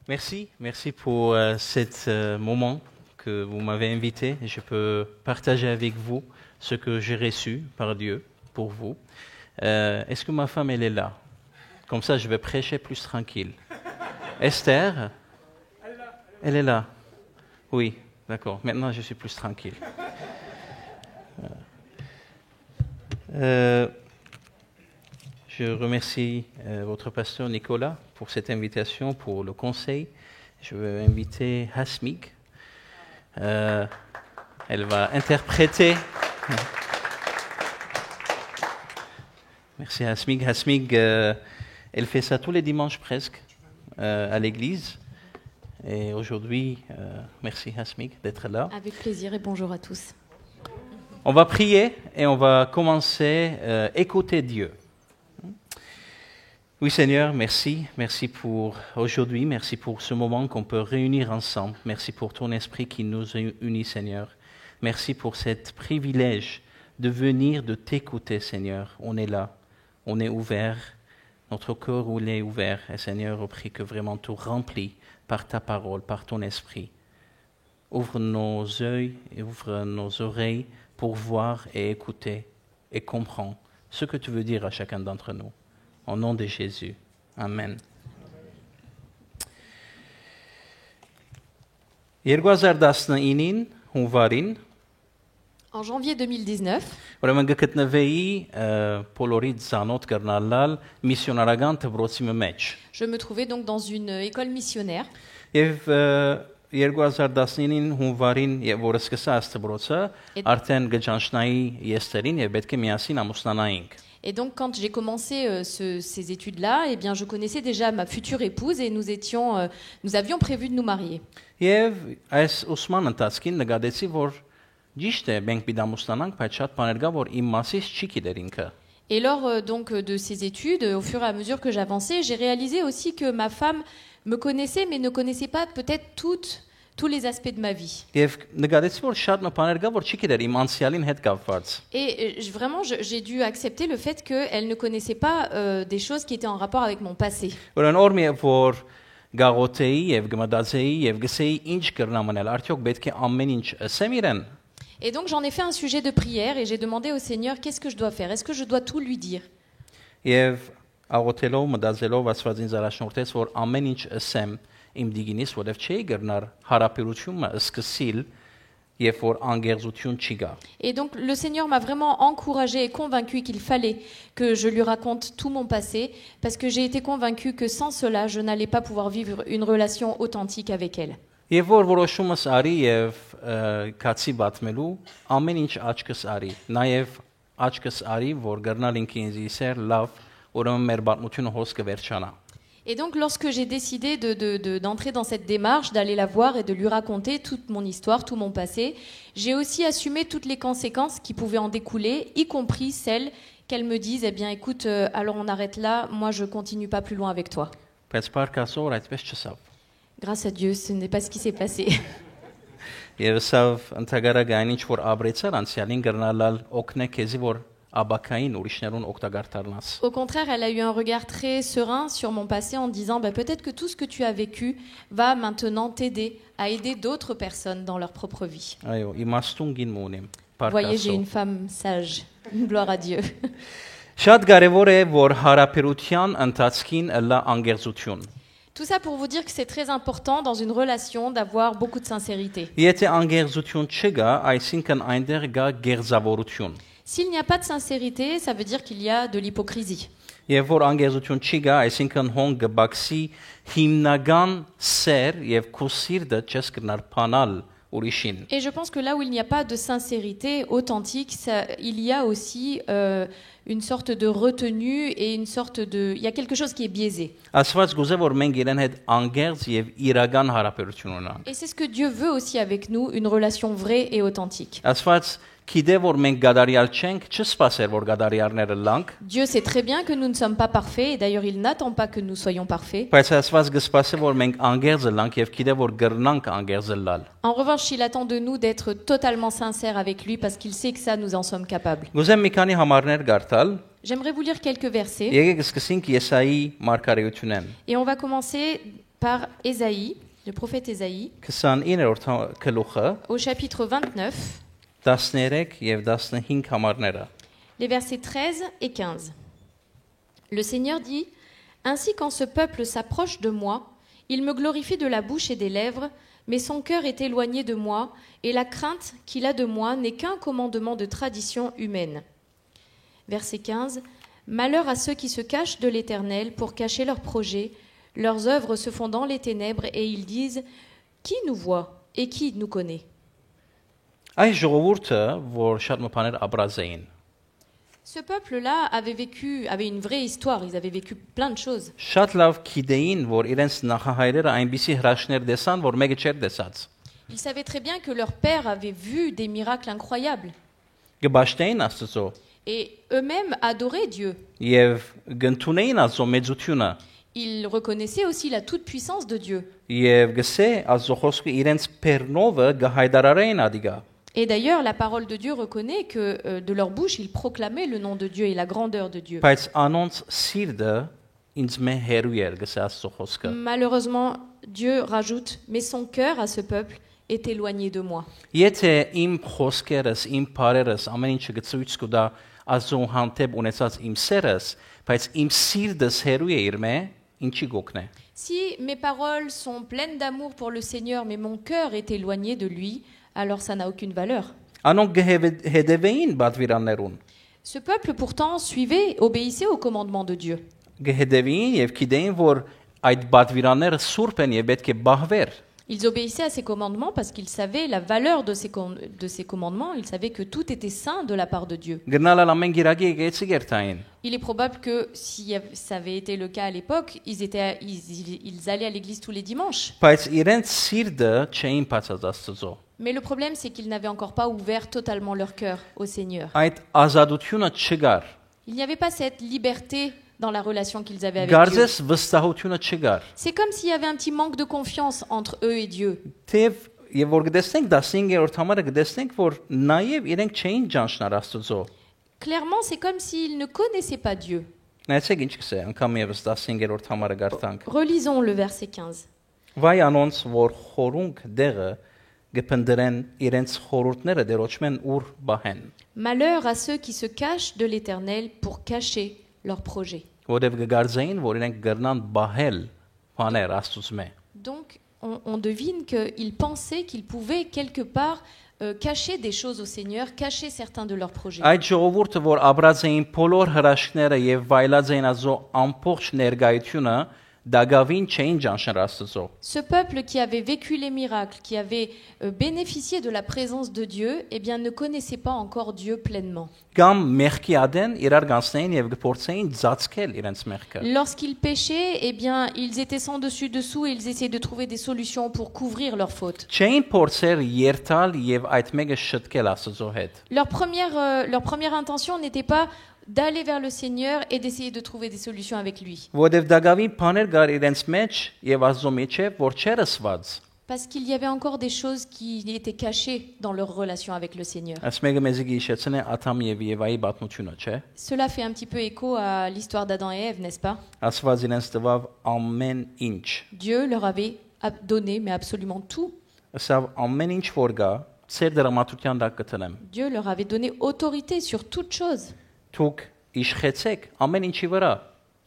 Merci pour cet moment que vous m'avez invité. Je peux partager avec vous ce que j'ai reçu par Dieu pour vous. Est-ce que ma femme, elle est là? Comme ça, je vais prêcher plus tranquille. Esther? Elle est là. Oui, d'accord. Maintenant, je suis plus tranquille. Je remercie votre pasteur Nicolas pour cette invitation, pour le conseil. Je veux inviter Hasmig. Elle va interpréter. Merci Hasmig. Hasmig, elle fait ça tous les dimanches presque à l'église. Et aujourd'hui, merci Hasmig d'être là. Avec plaisir et bonjour à tous. On va prier et on va commencer à écouter Dieu. Oui Seigneur, merci. Merci pour aujourd'hui. Merci pour ce moment qu'on peut réunir ensemble. Merci pour ton esprit qui nous unit Seigneur. Merci pour cet privilège de venir, de t'écouter Seigneur. On est là, on est ouvert. Notre cœur est ouvert. Et Seigneur, je prie que vraiment tout remplit par ta parole, par ton esprit. Ouvre nos yeux et ouvre nos oreilles pour voir et écouter et comprendre ce que tu veux dire à chacun d'entre nous. Au nom de Jésus. Amen. 2019-ին հունվարին En janvier 2019, ուրեմն գտնվեի բոլորից ցանոթ կրնալալ միսիոնարական դպրոցի մեջ je me trouvais donc dans une école missionnaire. եւ 2019-ին հունվարին որ սկսա դպրոցը արդեն գճանշնայի եստերին եւ պետք է միասին ամուսնանայինք. Et donc, quand j'ai commencé ces études-là, eh bien, je connaissais déjà ma future épouse et nous avions prévu de nous marier. Եվ այս ուսման ընթացքին նկատեցի, որ ճիշտ է մենք պիտի ամուսնանանք, բայց շատ բաներ կա, որ իմ մասից չի գիտեր ինքը։ Et lors donc de ces études, au fur et à mesure que j'avançais, j'ai réalisé aussi que ma femme me connaissait, mais ne connaissait pas peut-être tous les aspects de ma vie. Եվ նկատեցի, որ շատ բաներ կա, որ չի գիտեր իմ անցյալին հետ կապված։ Et vraiment, j'ai dû accepter le fait qu'elle ne connaissait pas des choses qui étaient en rapport avec mon passé. Ուրեմն օրմի որ գաղութեի եւ գմադացեի եւ գսեի ինչ կրնամ անել, արդյոք պետք է ամեն ինչ ասեմ իրեն։ Et donc j'en ai fait un sujet de prière et j'ai demandé au Seigneur qu'est-ce que je dois faire? Est-ce que je dois tout lui dire? Եվ աղոթելով, մտածելով Աստվածին զարաշնորհեց, որ ամեն ինչ ասեմ իմ դիգինից, որովհետև չի գտնար հարաբերությունը սկսիլ, երբ որ անգերզություն չի գա։ Et donc le Seigneur m'a vraiment encouragé et convaincu qu'il fallait que je lui raconte tout mon passé parce que j'ai été convaincue que sans cela, je n'allais pas pouvoir vivre une relation authentique avec elle. Եվ որ որոշումս արի եւ կացի բացմելու, ամեն ինչ աչքս արի, նաեւ աչքս արի, որ գտնալ ինքն ինձ իսեր լավ, ուրեմն մեր բացմությունը հոս կվերջանա։ Et donc, lorsque j'ai décidé d'entrer dans cette démarche, d'aller la voir et de lui raconter toute mon histoire, tout mon passé, j'ai aussi assumé toutes les conséquences qui pouvaient en découler, y compris celles qu'elle me dise, eh bien, écoute, alors on arrête là, moi je continue pas plus loin avec toi. Բայց բարկասոր այդպես չսավ։ Grâce à Dieu, ce n'est pas ce qui s'est passé. Եվ սավ ընթագարագային ինչ որ ապրեցար անցյալին գրնալալ օգնե քեզի որ աբակային ուրիշներուն օգտակար դառնաս։ Au contraire, elle a eu un regard très serein sur mon passé en disant bah, peut-être que tout ce que tu as vécu va maintenant t'aider à aider d'autres personnes dans leur propre vie. Այո, իմաստուն գին մունիմ։ Voyez, j'ai une femme sage. Gloire à Dieu. Շատ կարևոր է որ հարաբերության ընթացքին լա անգերզություն։ Tout ça pour vous dire que c'est très important dans une relation d'avoir beaucoup de sincérité. Եթե անգերզություն չկա, այսինքն այնտեղ կա գերզավորություն։ S'il n'y a pas de sincérité, ça veut dire qu'il y a de l'hypocrisie. Եվ որ անգերզություն չի գա, այսինքն հոն գբաքսի հիմնական սեր եւ քո սիրտը չես կնար փանալ ուրիշին։ Et je pense que là où il n'y a pas de sincérité authentique, il y a aussi une sorte de retenue et une sorte de... Il y a quelque chose qui est biaisé. Աստված գուզե որ մենք իրեն հետ անգերզ եւ իրական հարաբերություն ունենանք։ Et c'est ce que Dieu veut aussi avec nous, une relation vraie et authentique. Աստված գիտե որ մենք գադարիալ չենք, չսպասեր որ գադարիալները լանք։ Dieu sait très bien que nous ne sommes pas parfaits et d'ailleurs il n'attend pas que nous soyons parfaits. Բայց Աստված կսպասի որ մենք անգերզ լանք եւ գիտե որ գրնանք անգերզ լալ։ En revanche, il attend de nous d'être totalement sincères avec lui parce qu'il sait que ça, nous en sommes capables. Գուզեմ մի քանի համարներ գարտալ։ J'aimerais vous lire quelques versets. Եկեք սկսենք Եսայի մարգարեությունեն։ Et on va commencer par Ésaïe, le prophète Ésaïe, 29-րդ գլուխը au chapitre 29, 13 եւ 15 համարները։ les versets 13 et 15. Le Seigneur dit, « Ainsi quand ce peuple s'approche de moi, il me glorifie de la bouche et des lèvres, mais son cœur est éloigné de moi, et la crainte qu'il a de moi n'est qu'un commandement de tradition humaine. » Verset 15. « Malheur à ceux qui se cachent de l'Éternel pour cacher leurs projets, leurs œuvres se font dans les ténèbres, et ils disent, « Qui nous voit et qui nous connaît ?» Այս ժողովուրդը, որ շատ մփաներ ապրած էին, Ce peuple-là avait une vraie histoire, ils avaient vécu plein de choses. շատ լավ գիտեին, որ իրենց նախահայրերը այնպիսի հրաշքներ տեսան, որ մեկը չէր տեսած։ Ils savaient très bien que leur père avait vu des miracles incroyables. Գբաշտեին Աստծո Et eux-mêmes adoraient Dieu. եւ գտնունեին Աստծո մեծությունը Ils reconnaissaient aussi la toute-puissance de Dieu. եւ գսե Աստծո խոսքը իրենց բեռնովը գահայդարարեին ադիգա։ Et d'ailleurs, la parole de Dieu reconnaît que de leur bouche, ils proclamaient le nom de Dieu et la grandeur de Dieu. Բայց անոնց սիրտը ինձ մե հերու էր գսե Աստծո խոսքը։ Malheureusement, Dieu rajoute, mais son cœur à ce peuple est éloigné de moi. Եթե իմ խոսքերս, իմ բարերս ամեն ինչը գծույց կուտա Աստծո հանդեպ ունեցած իմ սերս, բայց իմ սիրտս հերու է իր մե, ինչի գոքնե։ Si mes paroles sont pleines d'amour pour le Seigneur, mais mon cœur est éloigné de lui, alors ça n'a aucune valeur. Անոնք գհեդեվեին բադվիրաններուն։ Ce peuple pourtant suivait, obéissait au commandement de Dieu. Գհեդեվին եւ գիտեին, որ այդ բադվիրանները սուրբ են եւ պետք է բահվեր։ Ils obéissaient à ses commandements parce qu'ils savaient la valeur de ces commandements, ils savaient que tout était saint de la part de Dieu. Գնալալ ամեն գիրակի եկեցի գերտային։ Il est probable que si ça avait été le cas à l'époque, ils allaient à l'église tous les dimanches. Բայց իրենց սիրտը չէին բացած Աստծո։ Mais le problème, c'est qu'ils n'avaient encore pas ouvert totalement leur cœur au Seigneur. Այդ ազատությունը չկար։ Il n'y avait pas cette liberté dans la relation qu'ils avaient avec Dieu. Գարձես վստահությունը չկար։ C'est comme s'il y avait un petit manque de confiance entre eux et Dieu. Թեև եւ որ գտեսնենք 15-րդ համարը գտեսնենք, որ նաեւ իրենք չէին ճանչնար Աստծո։ Clairement, c'est comme s'ils ne connaissaient pas Dieu. Նայեցեք ինչ կսե, անգամ եւս 15-րդ համարը գարտանք։ Relisons le verset 15. Վայ անոնց, որ խորունկ դեղը գպնդրեն իրենց խորուրդները դերոճմեն ուր բահեն։ Malheur à ceux qui se cachent de l'Éternel pour cacher leurs projets. Որև գգարձային, որ իրենք գրնան բահել բաներ Աստծո։ Donc, on devine qu'ils pensaient qu'ils pouvaient quelque part cacher des choses au Seigneur, cacher certains de leurs projets. Այդ ժողովուրդը, որ ապրած էին բոլոր հրաշքները եւ վայելած էին Աստծո ամբողջ ներկայությունը, դագավին չէին ճանչնար Աստծո։ Ce peuple qui avait vécu les miracles, qui avait bénéficié de la présence de Dieu, eh bien, ne connaissait pas encore Dieu pleinement. Կամ մեղքի ադեն իրար գանցնեին եւ գործեին ծածկել իրենց մեղքը։ Lorsqu'ils péchaient, eh bien, ils étaient sans dessus dessous et ils essayaient de trouver des solutions pour couvrir leurs fautes. Չէին փորձեր երթալ եւ այդ մեկը շտկել Աստծո հետ։ Leur première intention n'était pas d'aller vers le Seigneur et d'essayer de trouver des solutions avec lui. Որովհետեւ դագավին բաներ կար իրենց մեջ եւ Աստծո մեջ որ չերսված։ Parce qu'il y avait encore des choses qui étaient cachées dans leur relation avec le Seigneur. Այս մեկը մեզ գիշեցնե Աթամ եւ Եվայի պատմությունը, չէ՞։ Cela fait un petit peu écho à l'histoire d'Adam et Ève, n'est-ce pas? Աստված իրենց տվավ ամեն ինչ։ Dieu leur avait donné, mais absolument tout. Ասավ ամեն ինչ որ գա, ծեր դրամատուրգիան դակ կտնեմ։ Dieu leur avait donné autorité sur toute chose. Դուք իշխեցեք ամեն ինչի վրա։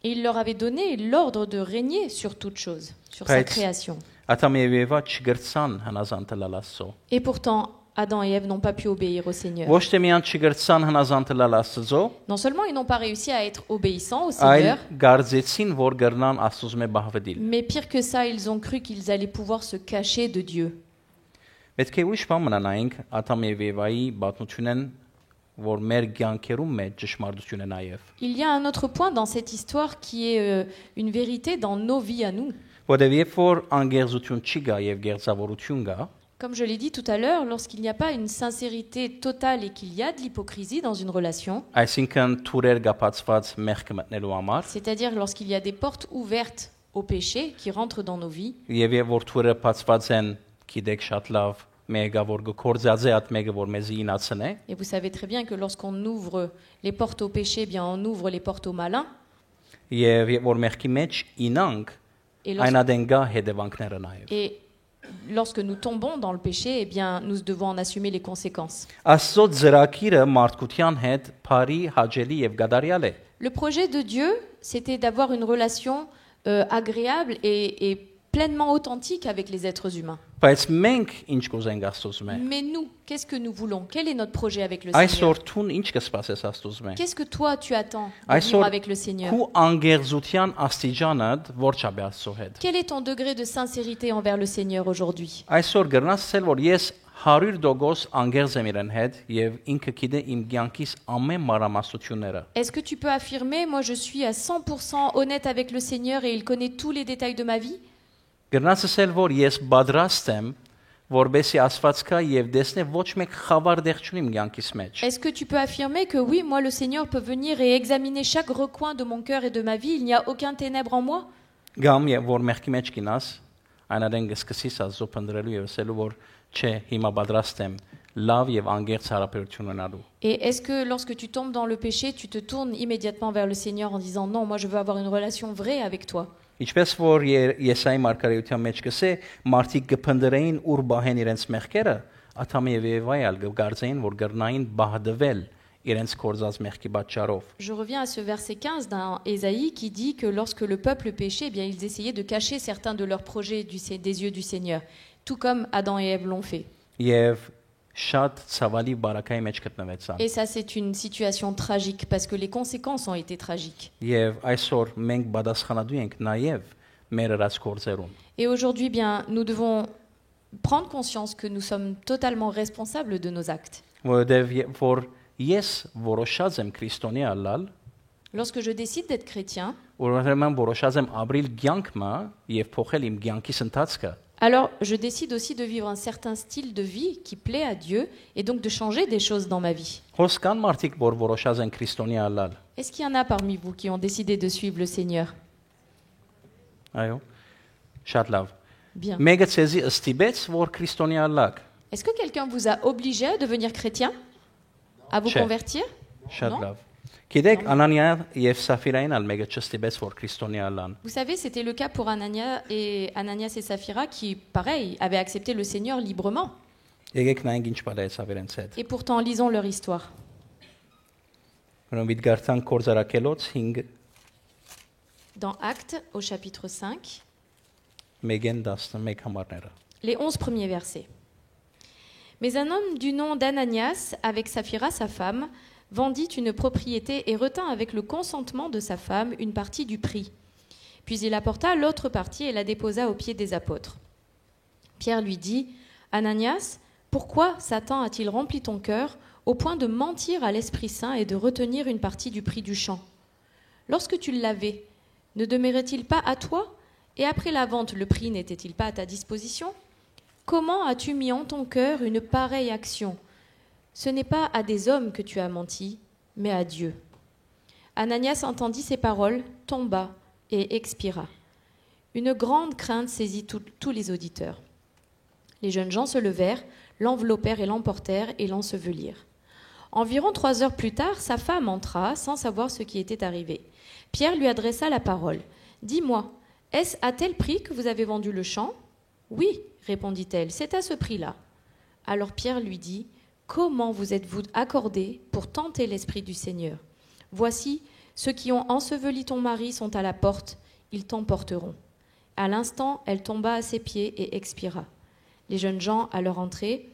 Et il leur avait donné l'ordre de régner sur toute chose, sur sa création. Աթամ եւ Եվա չգրցան հնազանդել Աստծո։ Et pourtant, Adam et Ève n'ont pas pu obéir au Seigneur. Ոչ թե միան չգրցան հնազանդել Աստծո, Non seulement ils n'ont pas réussi à être obéissants au այլ Seigneur, գարձեցին, որ գրնան Աստծո մե բահվդիլ։ mais pire que ça, ils ont cru qu'ils allaient pouvoir se cacher de Dieu. Պետք է ուրիշ բան մնանայինք Աթամ եւ Եվայի պատմությունն, որ մեր կյանքերում մեջ ճշմարտություն է նաեւ։ Il y a un autre point dans cette histoire qui est une vérité dans nos vies à nous. Որովհետեւ երբ որ անգերզություն չի գա եւ գերձավորություն գա, Comme je l'ai dit tout à l'heure, lorsqu'il n'y a pas une sincérité totale et qu'il y a de l'hypocrisie dans une relation, այսինքն թուրեր գապացված մեղքը մտնելու համար, c'est-à-dire lorsqu'il y a des portes ouvertes au péché qui rentrent dans nos vies, եւ երբ որ թուրերը բացված են, գիտեք շատ լավ, մեկը որ գործածե at մեկը որ մեզի ինացնե, et vous savez très bien que lorsqu'on ouvre les portes au péché, eh bien on ouvre les portes au malin, եւ երբ որ մեղքի մեջ ինանք, այն ադենգա հետևանքները նաև։ Et lorsque nous tombons dans le péché, eh bien, nous devons en assumer les conséquences. Աստծո ծրագիրը մարդկության հետ բարի, հաճելի եւ գադարյալ է։ Le projet de Dieu, c'était d'avoir une relation agréable et pleinement authentique avec les êtres humains. Բայց մենք ինչ կուզենք Աստծոց մե։ Mais nous, qu'est-ce que nous voulons? Quel est notre projet avec le Seigneur? Այսօր ցուն ինչ կսպասես Աստծոց մե։ Qu'est-ce que toi, tu attends de vivre avec le Seigneur? Քու անգերզության աստիճանը որչաբե Աստծո հետ։ Quel est ton degré de sincérité envers le Seigneur aujourd'hui? Այսօր գրնասել որ ես 100% անգերզ եմ իրեն հետ եւ ինքը գիտե իմ կյանքիս ամեն մարամասությունները։ Est-ce que tu peux affirmer, moi je suis à 100% honnête avec le Seigneur et il connaît tous les détails de ma vie? Գրնասել որ ես պատրաստ եմ որբեսի Աստված կա եւ դեսնե ոչ մեկ խավար դեղ չունի իմ կյանքիս մեջ։ Est-ce que tu peux affirmer que oui, moi le Seigneur peut venir et examiner chaque recoin de mon cœur et de ma vie, il n'y a aucun ténèbre en moi? Գամ եւ որ մեղքի մեջ կինաս, այնադեն կսկսես Աստծո փնտրելու եւ ասելու որ չէ, հիմա պատրաստ եմ լավ եւ անգերց հարաբերություն ունենալու։ Et est-ce que lorsque tu tombes dans le péché, tu te tournes immédiatement vers le Seigneur en disant non, moi je veux avoir une relation vraie avec toi? Ինչպես որ Եսայի մարգարեության մեջ կսե, մարդիկ կփնտրեին ուր բահեն իրենց մեղքերը, Աթամ եւ Եվայալ կգարձեին որ գրնային բահդվել իրենց կորզած մեղքի պատճառով։ Je reviens à ce verset 15 dans Ésaïe qui dit que lorsque le peuple péchait, eh bien ils essayaient de cacher certains de leurs projets des yeux du Seigneur, tout comme Adam et Ève l'ont fait. Եվ շատ ցավալի բարակայի մեջ գտնվեցան։ Et ça c'est une situation tragique parce que les conséquences ont été tragiques. Եվ այսօր մենք պատասխանատու ենք նաև մեր հրած գործերուն։ Et aujourd'hui, bien, nous devons prendre conscience que nous sommes totalement responsables de nos actes. Որովհետև որ ես որոշած եմ քրիստոնյա ալալ, Lorsque je décide d'être chrétien, ուրեմն որոշած եմ ապրիլ կյանքը եւ փոխել իմ կյանքիս ընթացքը։ alors je décide aussi de vivre un certain style de vie qui plaît à Dieu et donc de changer des choses dans ma vie. Հոսքան մարդիկ որ որոշած են քրիստոնյա ալալ։ Est-ce qu'il y en a parmi vous qui ont décidé de suivre le Seigneur? Այո։ Շատ լավ։ Bien. Մեկը ցեզի ըստիբեց որ քրիստոնյա ալակ։ Est-ce que quelqu'un vous a obligé à devenir chrétien? À vous Che. convertir? Շատ Non. լավ։ Գիտեք Անանիա եւ Սաֆիրային ալ մեկը չստիբեց որ քրիստոնյա ալան։ Vous savez, c'était le cas pour Ananias et Saphira qui, pareil, avaient accepté le Seigneur librement. Եկեք նայենք ինչ պատահեցավ իրենց հետ։ Et pourtant, lisons leur histoire. Որոնք դիտգարտան կորզարակելոց 5 Dans Actes, au chapitre 5, մեգեն 11 համարները։ les 11 premiers versets. Mais un homme du nom d'Ananias, avec Saphira, sa femme, vendit une propriété et retint avec le consentement de sa femme une partie du prix. Puis il apporta l'autre partie et la déposa aux pieds des apôtres. Pierre lui dit, « Ananias, pourquoi Satan a-t-il rempli ton cœur au point de mentir à l'Esprit Saint et de retenir une partie du prix du champ? Lorsque tu l'avais, ne demeurait-il pas à toi? Et après la vente, le prix n'était-il pas à ta disposition? Comment as-tu mis en ton cœur une pareille action? Ce n'est pas à des hommes que tu as menti, mais à Dieu. » Ananias entendit ces paroles, tomba et expira. Une grande crainte saisit tous les auditeurs. Les jeunes gens se levèrent, l'enveloppèrent et l'emportèrent et l'ensevelirent. Environ 3 heures plus tard, sa femme entra sans savoir ce qui était arrivé. Pierre lui adressa la parole. « Dis-moi, est-ce à tel prix que vous avez vendu le champ? »« Oui, répondit-elle, c'est à ce prix-là. » Alors Pierre lui dit, « Comment vous êtes-vous accordé pour tenter l'Esprit du Seigneur? Voici, ceux qui ont enseveli ton mari sont à la porte, ils t'emporteront. » À l'instant, elle tomba à ses pieds et expira. Les jeunes gens, à leur entrée,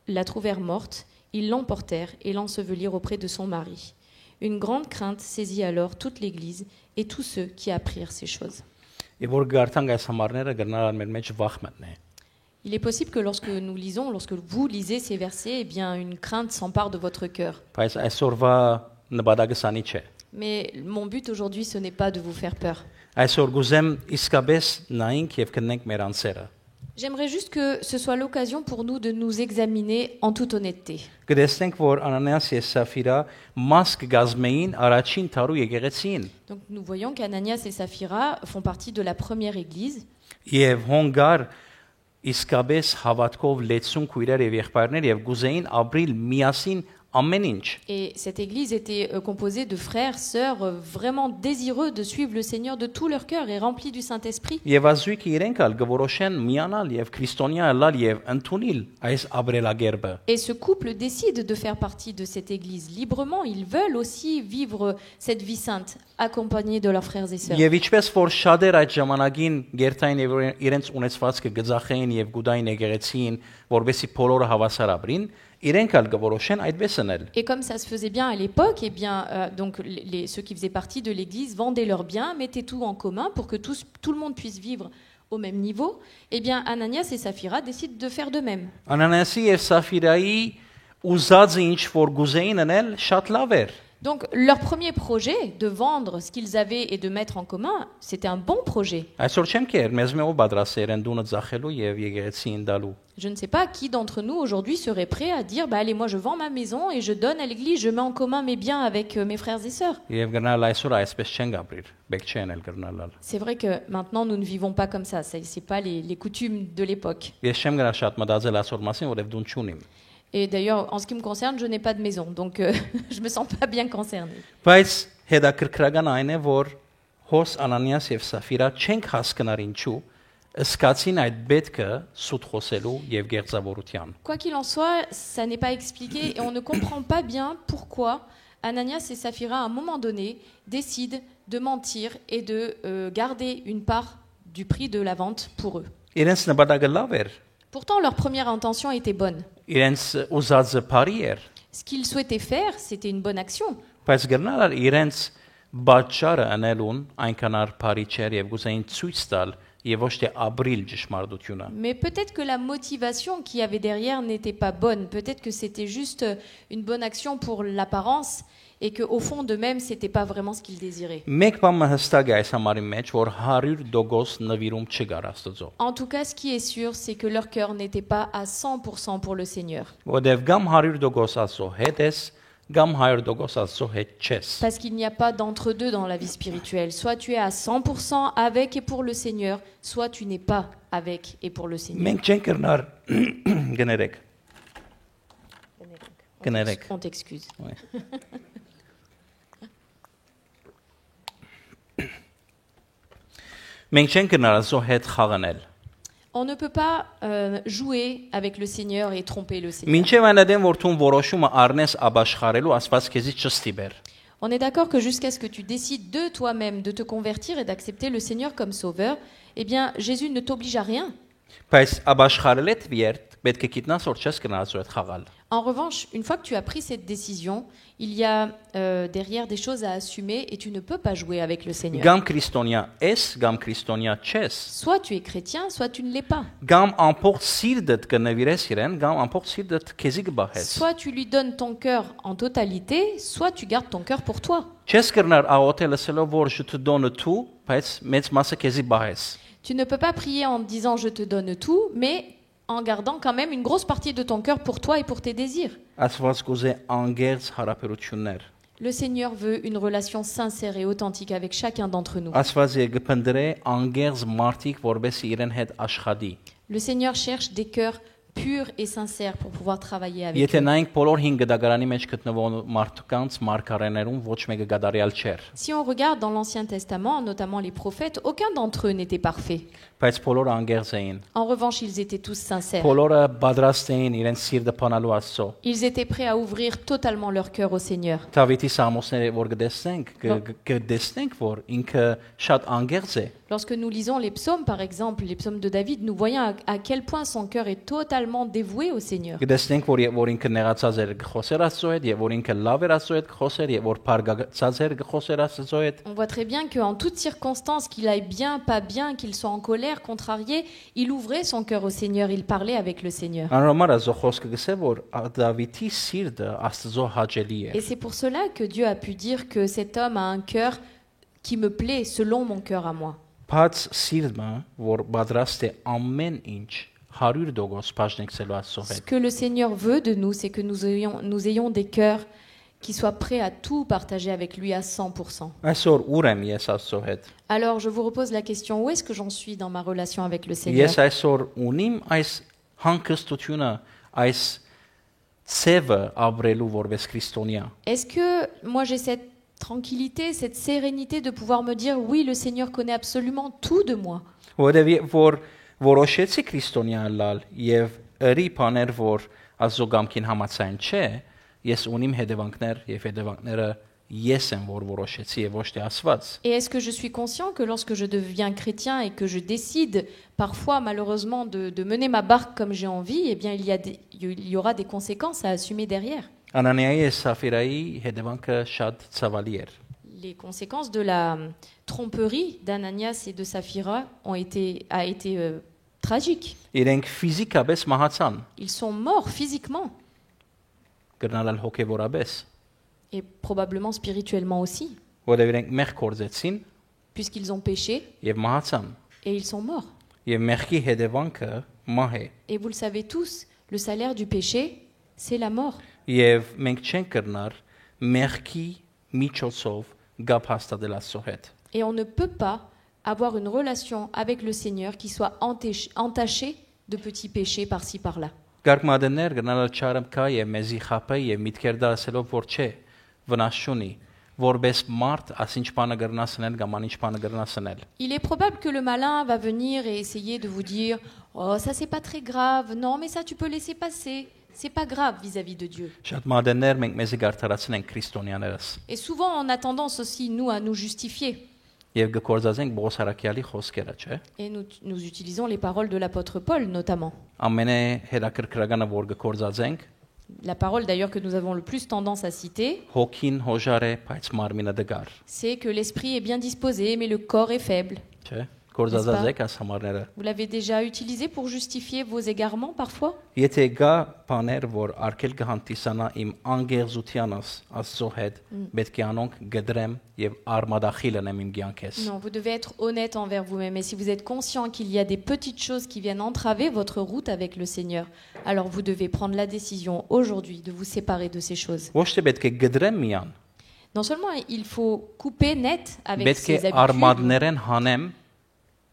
la trouvèrent morte, ils l'emportèrent et l'ensevelirent auprès de son mari. Une grande crainte saisit alors toute l'Église et tous ceux qui apprirent ces choses. Եվ որ գարտան այս համարները գնալ մեր մեջ վախ մտնե։ Il est possible que lorsque nous lisons, lorsque vous lisez ces versets, eh bien, une crainte s'empare de votre cœur. Բայց այսօրվա նպատակը սանի չէ։ Mais mon but aujourd'hui, ce n'est pas de vous faire peur. Այսօր գուզեմ իսկապես նայենք եւ գտնենք մեր անձերը։ J'aimerais juste que ce soit l'occasion pour nous de nous examiner en toute honnêteté. Գտեսնենք որ Անանիաս եւ Սաֆիրա մաս կգազմեին առաջին թարու եկեղեցին։ Donc nous voyons qu'Ananias et Saphira font partie de la première église. Եվ հոնգար իսկապես հավատքով լեցուն քույրեր եւ եղբայրներ եւ գուզեին ապրիլ միասին ամեն ինչ։ Et cette église était composée de frères, sœurs vraiment désireux de suivre le Seigneur de tout leur cœur et remplis du Saint-Esprit. Եվ ազույգը իրենք ալ գորոշեն միանալ եւ քրիստոնյա ալալ եւ ընդունել այս ապրելագերբը։ Et ce couple décide de faire partie de cette église librement. Ils veulent aussi vivre cette vie sainte, accompagnés de leurs frères et sœurs. Եվ ինչպես որ շատեր այդ ժամանակին գերտային եւ իրենց ունեցվածքը գծախային եւ գուդային եկեղեցին, որովհետեւ բոլորը հավասար ապրին, իրենք ալ գորոշեն այդպես անել։ Et comme ça se faisait bien à l'époque, eh bien, donc ceux qui faisaient partie de l'église vendaient leurs biens, mettaient tout en commun pour que tout le monde puisse vivre au même niveau. Eh bien, Ananias et Saphira décident de faire de même. Անանասի եւ Սաֆիրայի ուզածը ինչ որ գուզեին անել շատ լավ էր։ Donc, leur premier projet de vendre ce qu'ils avaient et de mettre en commun, c'était un bon projet. Այսօր չեմ կեր, մեզ մե ով պատրաստ էր ընդունը ծախելու եւ եկեղեցին դալու։ Je ne sais pas qui d'entre nous aujourd'hui serait prêt à dire bah allez, moi je vends ma maison et je donne à l'église, je mets en commun mes biens avec mes frères et sœurs. Եվ գնալ այսօր այսպես չեն ապրիր, բեք չեն էլ գնալ։ C'est vrai que maintenant nous ne vivons pas comme ça, c'est pas les coutumes de l'époque. Ես չեմ գնա շատ մտածել այսօր մասին, որովհետեւ դուն չունիմ։ Et d'ailleurs, en ce qui me concerne, je n'ai pas de maison, donc je me sens pas bien concernée. Բայց հետաքրքրական այն է, որ Հոս Անանիաս եւ Սաֆիրա չենք հասկանար ինչու սկացին այդ բետքը սուտ խոսելու եւ գեղձավորության։ Quoi qu'il en soit, ça n'est pas expliqué et on ne comprend pas bien pourquoi Ananias et Saphira, à un moment donné, décident de mentir et de garder une part du prix de la vente pour eux. Իրենց նպատակը լավ էր, Pourtant, leur première intention était bonne. իրենց ուզածը բարի էր, Ce qu'ils souhaitaient faire, c'était une bonne action. բայց գնալ իրենց բաճարը անելուն այնքան բարի չէր եւ գուզային ցույց տալ եւ ոչ թե ապրիլ ճշմարտությունը։ Mais peut-être que la motivation qu'il y avait derrière n'était pas bonne. Peut-être que c'était juste une bonne action pour l'apparence et qu'au fond d'eux-mêmes, ce n'était pas vraiment ce qu'ils désiraient. Մեկ բան հստակ է այս համարի մեջ, որ 100% նվիրում չկար Աստծո։ En tout cas, ce qui est sûr, c'est que leur cœur n'était pas à 100% pour le Seigneur. Որովհետեւ կամ 100% Աստծո հետ ես, կամ 100% Աստծո հետ չես։ Parce qu'il n'y a pas d'entre-deux dans la vie spirituelle. Soit tu es à 100% avec et pour le Seigneur, soit tu n'es pas avec et pour le Seigneur. Մենք չենք կրնար գներեք։ Գներեք։ On t'excuse. Մենք չենք կրնար Աստծո հետ խաղանել։ On ne peut pas jouer avec le Seigneur et tromper le Seigneur. Մինչև այնադեմ որ դու որոշումը առնես աբաշխարելու Աստված քեզի չստիբեր։ On est d'accord que jusqu'à ce que tu décides de toi-même de te convertir et d'accepter le Seigneur comme sauveur, eh bien Jésus ne t'oblige à rien. Բայց աբաշխարել այդ վիերտ պետք է գիտնաս որ չես կնա Աստծո հետ խաղալ։ En revanche, une fois que tu as pris cette décision, il y a derrière des choses à assumer et tu ne peux pas jouer avec le Seigneur. Գամ քրիստոնյա ես, գամ քրիստոնյա չես։ Soit tu es chrétien, soit tu ne l'es pas. Գամ ամբողջ սիրտդ կնվիրես իրեն, գամ ամբողջ սիրտդ քեզի կբահես։ Soit tu lui donnes ton cœur en totalité, soit tu gardes ton cœur pour toi. Չես կրնար աղոթել ասելով որ je te donne tout, բայց մեծ մասը քեզի բահես։ Tu ne peux pas prier en disant je te donne tout, mais en gardant quand même une grosse partie de ton cœur pour toi et pour tes désirs. Աստված կուզե անգերց հարաբերություններ։ Le Seigneur veut une relation sincère et authentique avec chacun d'entre nous. Աստված եկպնդրե անգերց մարդիկ, որովհետեւ իրեն հետ աշխատի։ Le Seigneur cherche des cœurs purs et sincères pour pouvoir travailler avec Եթե eux. նայենք բոլոր 5 գդագարանի մեջ գտնվող մարդկանց մարգարեներում ոչ մեկը գդարյալ չէր, Si on regarde dans l'Ancien Testament, notamment les prophètes, aucun d'entre eux n'était parfait. բայց բոլորը անգերց էին։ En revanche, ils étaient tous sincères. Բոլորը պատրաստ էին իրենց սիրտը փանալու Աստծո։ Ils étaient prêts à ouvrir totalement leur cœur au Seigneur. Դավիթի սամոսները որ կտեսնենք, որ ինքը շատ անգերց է։ Lorsque nous lisons les psaumes, par exemple, les psaumes de David, nous voyons à quel point son cœur est totalement dévoué au Seigneur. Կտեսնենք որ ինքը նեղացած էր գխոսեր Աստծո հետ, եւ որ ինքը լավ էր Աստծո հետ գխոսեր, եւ որ բարգացած էր գխոսեր Աստծո հետ։ On voit très bien qu'en toutes circonstances, qu'il aille bien, pas bien, qu'il soit en colère, contrarié, il ouvrait son cœur au Seigneur, il parlait avec le Seigneur. Անորոմար Աստծո խոսքը գսե որ Դավիթի սիրտը Աստծո հաճելի է։ Et c'est pour cela que Dieu a pu dire que cet homme a un cœur qui me plaît selon mon cœur à moi. Բաց սիրտը որ պատրաստ է ամեն ինչ 100% բաժնեցելու Աստծո Ce հետ։ que le Seigneur veut de nous, c'est que nous ayons des cœurs qui soient prêts à tout partager avec lui à 100%. Այսօր ուր եմ ես Աստծո հետ։ Alors, je vous repose la question, où est-ce que j'en suis dans ma relation avec le Seigneur? Ես այսօր ունիմ այս հանգստությունը, այս ցևը ապրելու որպես քրիստոնյա։ Est-ce que moi j'ai cette tranquillité, cette sérénité de pouvoir me dire oui, le Seigneur connaît absolument tout de moi. Որովհետև որ որոշեցի քրիստոնյա լալ եւ ըրի բաներ որ ազոգամքին համացան չէ, ես ունիմ հետևանքներ եւ հետևանքները ես եմ որ որոշեցի եւ ոչ թե Աստված։ Et est-ce que je suis conscient que lorsque je deviens chrétien et que je décide parfois malheureusement de mener ma barque comme j'ai envie, eh bien il y aura des conséquences à assumer derrière. Անանիայի եւ Սաֆիրայի հետևանքը շատ ցավալի էր։ Les conséquences de la tromperie d'Ananias et de Saphira a été tragiques. Իրենք ֆիզիկապես մահացան, Ils sont morts physiquement գնալ հոգեվորապես, et probablement spirituellement aussi, որովհետև իրենք մեղ կործեցին puisqu'ils ont péché եւ մահացան։ et ils sont morts. Եվ մեղքի հետևանքը մահ է։ Et vous le savez tous, le salaire du péché, c'est la mort. Եվ մենք չենք կրնար մեղքի միջոցով գապ հաստատել Աստծո հետ։ Et on ne peut pas avoir une relation avec le Seigneur qui soit entachée de petits péchés par-ci par-là. Գարկ մադեններ գնալ չարմքա եւ մեզի խապը եւ միտքեր դասելով որ չէ վնաս չունի որպես մարդ ասինչ բանը գրնասնել կամ անինչ բանը գրնասնել։ Il est probable que le malin va venir et essayer de vous dire « Oh, ça c'est pas très grave, non mais ça tu peux laisser passer, c'est pas grave vis-à-vis de Dieu. Շատ մադեններ մենք մեզի գարտարացնենք քրիստոնյաներս » Et souvent on a tendance aussi, nous, à nous justifier. եւ գործածենք Պողոս Արաքյալի խոսքերը, չէ։ Et nous utilisons les paroles de l'apôtre Paul notamment. Ամենե հետաքրքրականը որ գործածենք La parole d'ailleurs que nous avons le plus tendance à citer, հոգին հոժար է, բայց մարմինը դգար, c'est que l'esprit est bien disposé mais le corps est faible. չէ։ Գործածած այս համարները։ Vous l'avez déjà utilisé pour justifier vos égarements parfois? Եթե գա բաներ, որ արկել կհանդիսանա իմ անգերզությանս Աստծո հետ, պետք է անոնք գդրեմ եւ արմադախիլ եմ իմ կյանքես։ Non, vous devez être honnête envers vous-même. Et si vous êtes conscient qu'il y a des petites choses qui viennent entraver votre route avec le Seigneur, alors vous devez prendre la décision aujourd'hui de vous séparer de ces choses. Ոչ թե պետք է գդրեմ միան, Non seulement il faut couper net avec պետք է ces habitudes, արմադներեն հանեմ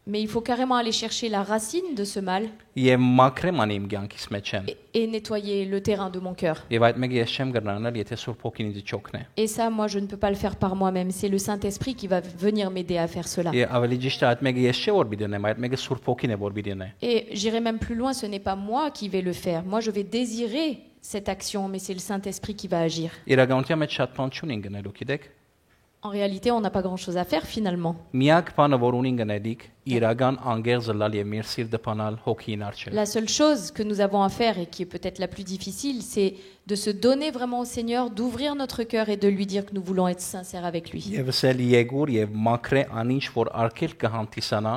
mais il faut carrément aller chercher la racine de ce mal եւ մաքրեմ անի իմ կյանքից մեջ եմ։ et nettoyer le terrain de mon cœur. Եվ այդ մեկը ես չեմ գրանալ, եթե Սուրբ Հոգին ինձ չօգնե։ Et ça, moi, je ne peux pas le faire par moi-même. C'est le Saint-Esprit qui va venir m'aider à faire cela. Եվ ավելի ճիշտ է այդ մեկը ես չէ որ պիտի ունեմ, այդ մեկը Սուրբ Հոգին է որ պիտի ունե։ Et j'irai même plus loin, ce n'est pas moi qui vais le faire. Moi, je vais désirer cette action, mais c'est le Saint-Esprit qui va agir. Իրականության մեջ շատ բան չունին գնելու, գիտեք։ En réalité, on n'a pas grand-chose à faire finalement. Միակ բանը որ ունին գնելիք, իրական անգերզը լալ եւ մեր սիրտը բանալ հոգին արչել։ La seule chose que nous avons à faire et qui est peut-être la plus difficile, c'est de se donner vraiment au Seigneur, d'ouvrir notre cœur et de lui dire que nous voulons être sincères avec lui. Եվ սել եկուր եւ մաքրե անինչ որ արկել կհանդիսանա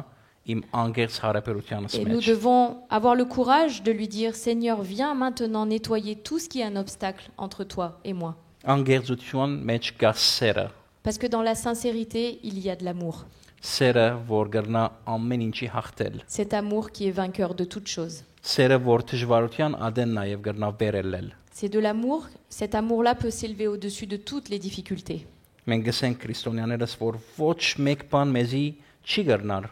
իմ անգերզ հարաբերությանս Et nous մեջ։ devons avoir le courage de lui dire, Seigneur, viens maintenant nettoyer tout ce qui est un obstacle entre toi et moi. Անգերզություն մեջ կա սերը, Parce que dans la sincérité, il y a de l'amour. սերը որ գրնա ամեն ինչի հաղթել, Cet amour qui est vainqueur de toute chose. սերը որ դժվարության ադեն նաեւ գրնա վերելել։ C'est de l'amour. Cet amour-là peut s'élever au-dessus de toutes les difficultés. Մենք գսենք քրիստոնյաներս որ ոչ մեկ բան մեզի չի գրնար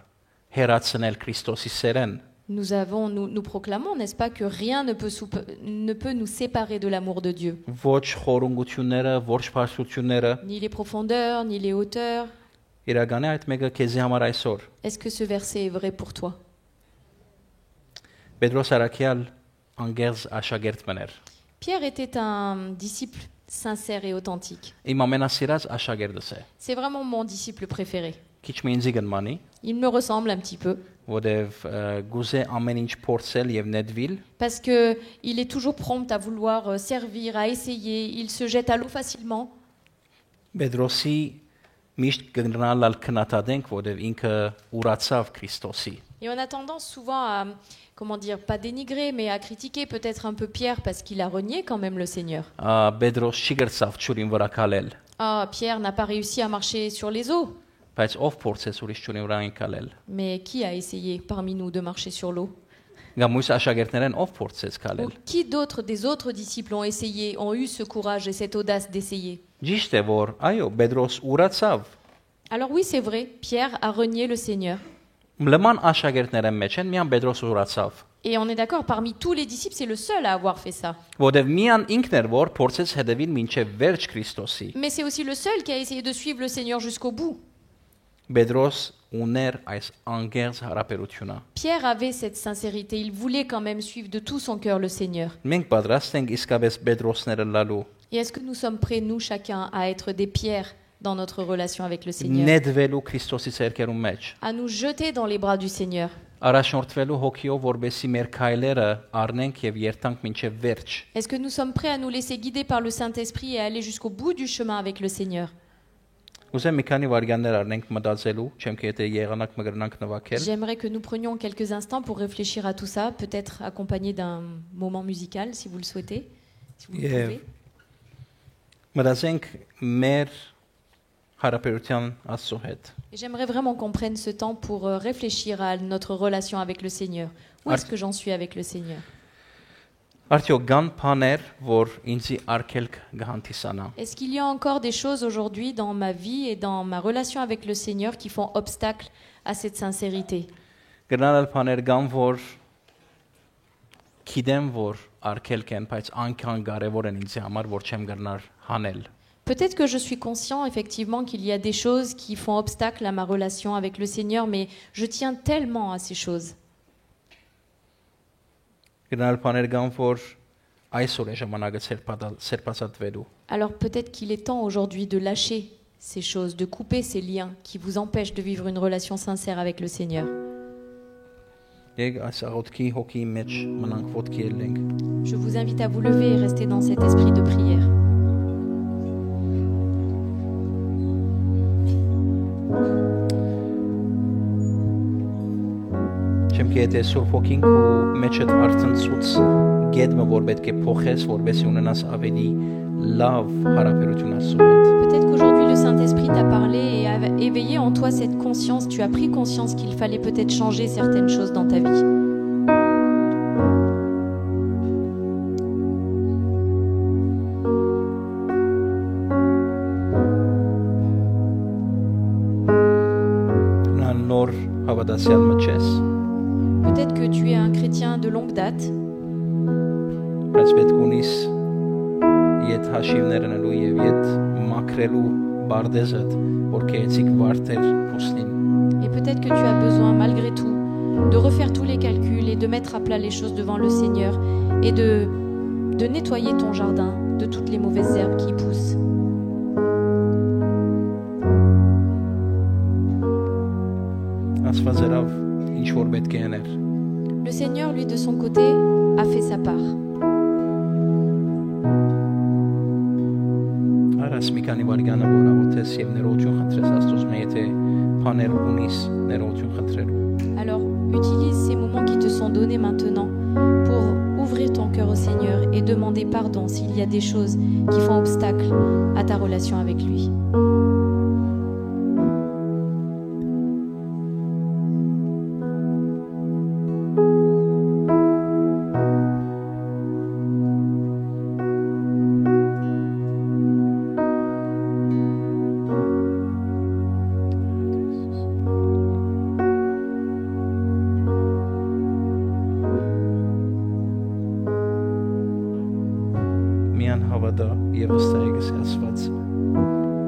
հերացնել Քրիստոսի սերեն։ Nous proclamons, n'est-ce pas, que rien ne peut nous séparer de l'amour de Dieu. Ոչ խորունգությունները, ոչ բարձրությունները, Ni les profondeurs, ni les hauteurs. իրականի այդ մեկը քեզի համար այսօր։ Est-ce que ce verset est vrai pour toi? Պետրոս Արաքյալ անգերզ աշակերտ մներ։ Pierre était un disciple sincère et authentique. Իմ ամենասիրած աշակերտս է։ C'est vraiment mon disciple préféré. Քիչ մի ինձի գնմանի, Il me ressemble un petit peu. որովհետև գուզե ամեն ինչ փորձել եւ նետվիլ, Parce qu'il est toujours prompt à vouloir servir, à essayer. Il se jette à l'eau facilement. Պետրոսի միշտ գնալալ քննադատենք, որովհետև ինքը ուրացավ Քրիստոսի։ Et on a tendance souvent à, comment dire, pas dénigrer, mais à critiquer peut-être un peu Pierre parce qu'il a renié quand même le Seigneur. Պետրոս չի գրծավ ճուրին վրա քալել, Ah, Pierre n'a pas réussi à marcher sur les eaux. բայց ով փորձեց ուրիշ ճուրին վրա քալել։ Mais qui a essayé parmi nous de marcher sur l'eau? Կամ մյուս աշակերտներեն ով փորձեց Ou քալել։ qui d'autres des autres disciples ont essayé, ont eu ce courage et cette audace d'essayer? Ճիշտ է որ այո, Պետրոս ուրացավ։ Alors oui, c'est vrai, Pierre a renié le Seigneur. Լման աշակերտները մեջ են, միան Պետրոս ուրացավ։ Et on est d'accord, parmi tous les disciples, c'est le seul à avoir fait ça. Որովհետև միան ինքն էր, որ փորձեց հետևել մինչև վերջ Քրիստոսի։ Mais c'est aussi le seul qui a essayé de suivre le Seigneur jusqu'au bout. Պետրոս ուներ այս անգերձ հարաբերությունը։ Pierre avait cette sincérité, il voulait quand même suivre de tout son cœur le Seigneur. Մենք պատրաստ ենք իսկապես Պետրոսները լալու։ Et est-ce que nous sommes prêts, nous, chacun, à être des pierres dans notre relation avec le Seigneur, Նետվելու Քրիստոսի ցերկերու մեջ։ à nous jeter dans les bras du Seigneur, Առաջնորդվելու հոգիով, որբեսի մեր քայլերը առնենք եւ երթանք մինչև վերջ։ est-ce que nous sommes prêts à nous laisser guider par le Saint-Esprit et aller jusqu'au bout du chemin avec le Seigneur? Ուզեմ մի քանի վայրկյաններ առնենք մտածելու, չեմ թե եթե եղանակ մգրնանք նվակել։ J'aimerais que nous prenions quelques instants pour réfléchir à tout ça, peut-être accompagné d'un moment musical, si vous le souhaitez, si vous le pouvez. Մտածենք մեր հարաբերության Աստծո հետ։ Et j'aimerais vraiment qu'on prenne ce temps pour réfléchir à notre relation avec le Seigneur. Où est-ce que j'en suis avec le Seigneur? Արդյոք կան բաներ, որ ինձի արգելք կհանդիսանա։ Est-ce qu'il y a encore des choses aujourd'hui dans ma vie et dans ma relation avec le Seigneur qui font obstacle à cette sincérité? Կնալ բաներ կան, որ գիտեմ, որ արգելք են, բայց անկան կարևոր են ինձ համար, որ չեմ գնար հանել։ Peut-être que je suis conscient effectivement qu'il y a des choses qui font obstacle à ma relation avec le Seigneur, mais je tiens tellement à ces choses. Կնալ բաներ կան, որ այսօր է ժամանակը սերպասատվելու։ Alors peut-être qu'il est temps aujourd'hui de lâcher ces choses, de couper ces liens qui vous empêchent de vivre une relation sincère avec le Seigneur. Եկ այս աղոթքի հոգի մեջ մնանք ոտքի ելենք։ Je vous invite à vous lever et rester dans cet esprit de prière. Չեմ եթե Սուրբ Հոգին քո մեջդ արցնցուց գեդմը որ պետք է փոխես, որովհետեւ ունենաս ավելի լավ հարաբերություն Աստծո հետ։ Peut-être qu'aujourd'hui le Saint-Esprit t'a parlé et a éveillé en toi cette conscience, tu as pris conscience qu'il fallait peut-être changer certaines choses dans ta vie. Նոր հավատացյալ մջես։ Peut-être que tu es un chrétien de longue date, Բայց պետք ունիս իդ հաշիվներն ու եւ իդ մակրելու բարդեզդ, որ քեեցիկ վարդեր փուսնին։ et peut-être que tu as besoin malgré tout de refaire tous les calculs et de mettre à plat les choses devant le Seigneur et de nettoyer ton jardin de toutes les mauvaises herbes qui y poussent. Աստվածերով ինչ որ պետք է անել։ Le Seigneur, lui, de son côté, a fait sa part. Արաս մի քանի վայրկյանը որ աղոթես եւ ներողություն խնդրես Աստծոց մե եթե բաներ ունիս ներողություն խնդրելու։ Alors, utilise ces moments qui te sont donnés maintenant pour ouvrir ton cœur au Seigneur et demander pardon s'il y a des choses qui font obstacle à ta relation avec lui.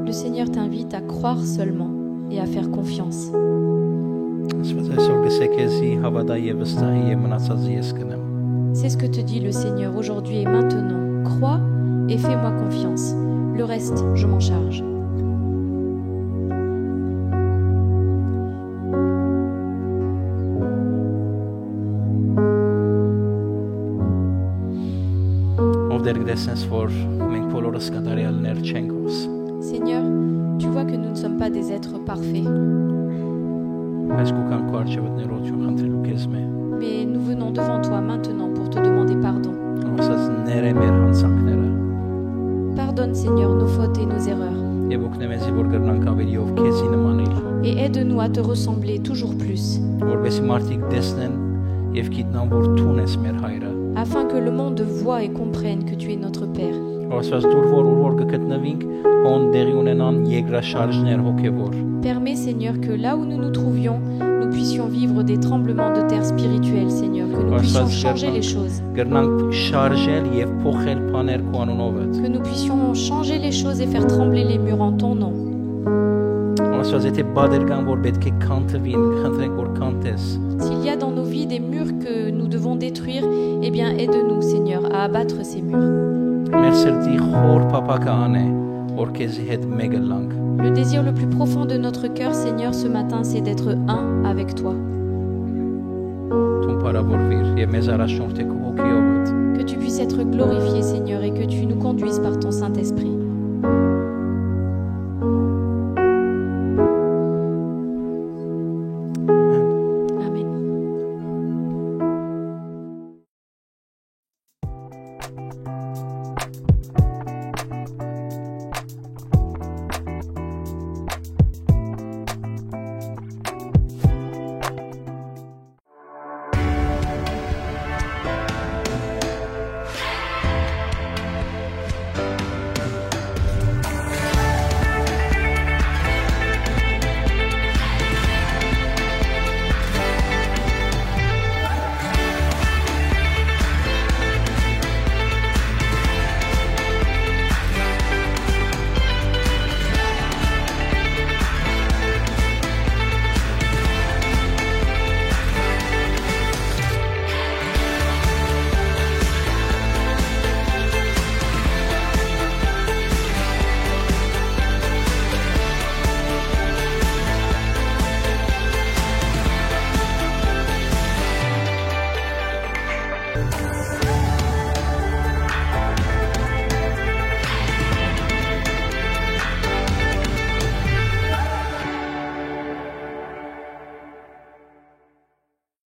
Le Seigneur t'invite à croire seulement et à faire confiance. C'est ce que te dit le Seigneur aujourd'hui et maintenant. Crois et fais-moi confiance. Le reste, je m'en charge. Seigneur, tu vois que nous ne sommes pas des êtres parfaits. Mais nous venons devant toi maintenant pour te demander pardon. Pardonne, Seigneur, nos fautes et nos erreurs. Et aide-nous à te ressembler toujours plus. Afin que le monde voie et comprenne que tu es notre Père. Permets, Seigneur, que là où nous nous trouvions, nous puissions vivre des tremblements de terre spirituels, Seigneur, que nous puissions changer les choses, Գրնանք շարժել եւ փոխել բաներ քո անունովդ։ que nous puissions changer les choses et faire trembler les murs en ton nom. Աստված, եթե բادر կան, որ պետք է քանթվին, խնդրենք որ քանթես։ S'il y a dans nos vies des murs que nous devons détruire, eh bien aide-nous, Seigneur, à abattre ces murs. Մեր սրտի խոր փափակը անե, որ քեզի հետ մեկը լանք։ Le désir le plus profond de notre cœur, Seigneur, ce matin, c'est d'être un avec toi. Թուն բարավորվիր եւ մեզ առաջնորդի քո հոգիովդ։ Que tu puisses être glorifié, Seigneur, et que tu nous conduises par ton Saint-Esprit.